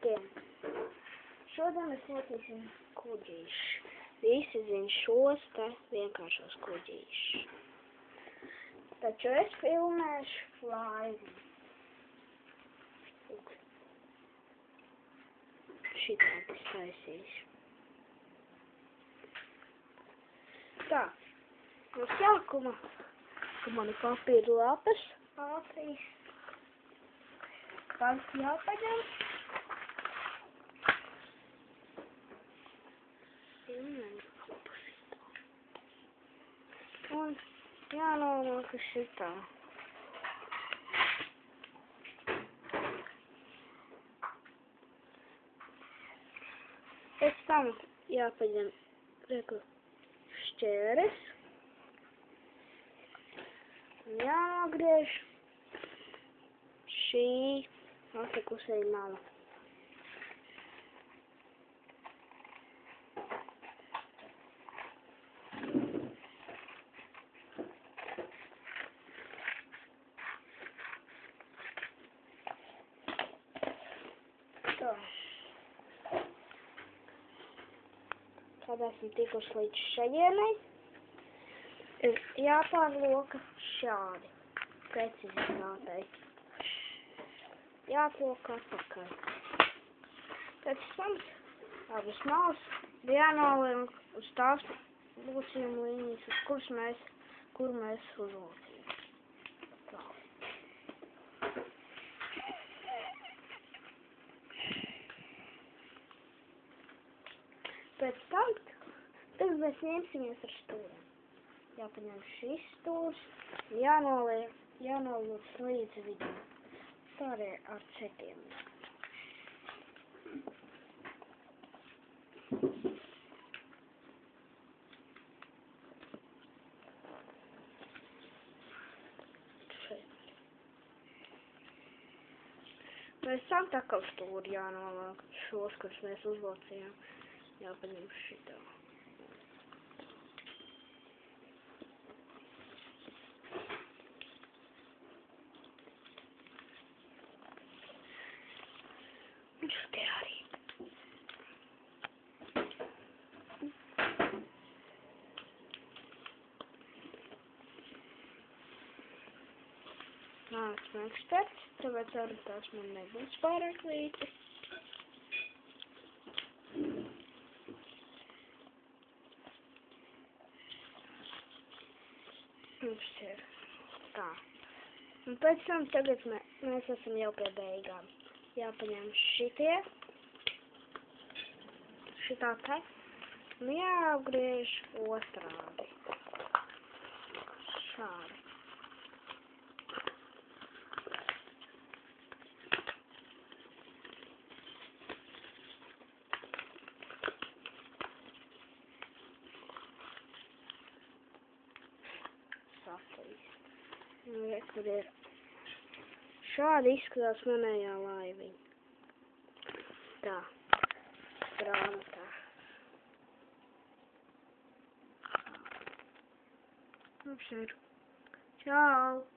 Labdien! Šodien mēs notīsim kuģīšus. Visi zin šos te vienkāršos kuģīšus. Taču es filmēšu laivu. Šitādi taisīšu. Tā, no sākuma, ka man ir papīra lapas, ātrīs. Tad jāpaņem. Un jānonāk šitā. Pēc tam jāpaņem šķēres. Un jānogriež šī atlikusī mala. Tā. Kad esam tikuši līdz šajienai, ir jāpārloka šādi, precizinātai. Jāatloka atpakaļ. Pēc tam abas malas jānoliek uz tās locījuma līnijas, uz kur mēs uzlocījām. Tā. Pēc tam, tad mēs ņemsimies ar stūriem. Jāpaņem šis stūrs, jānoliec līdz vidum. Tā arī ar citiem. Mēs tam tā kā stūri jānoliek šos, kurus mēs uzlocījām. Jāpaņem šitā. Un šitie arī. Esmu eksperts, tāpēc arī tās man nebūs pārāk līdzi. Mums ir tā. Un pēc tam tagad mēs esam jau pie beigām. Jāpaņem šitie. Šitā te. Un jāapgriež otrādi. Šādi. Kur ir. Šādi izskatās manējā laiviņa. Tā. Grāmatā. Mums ir. Čau!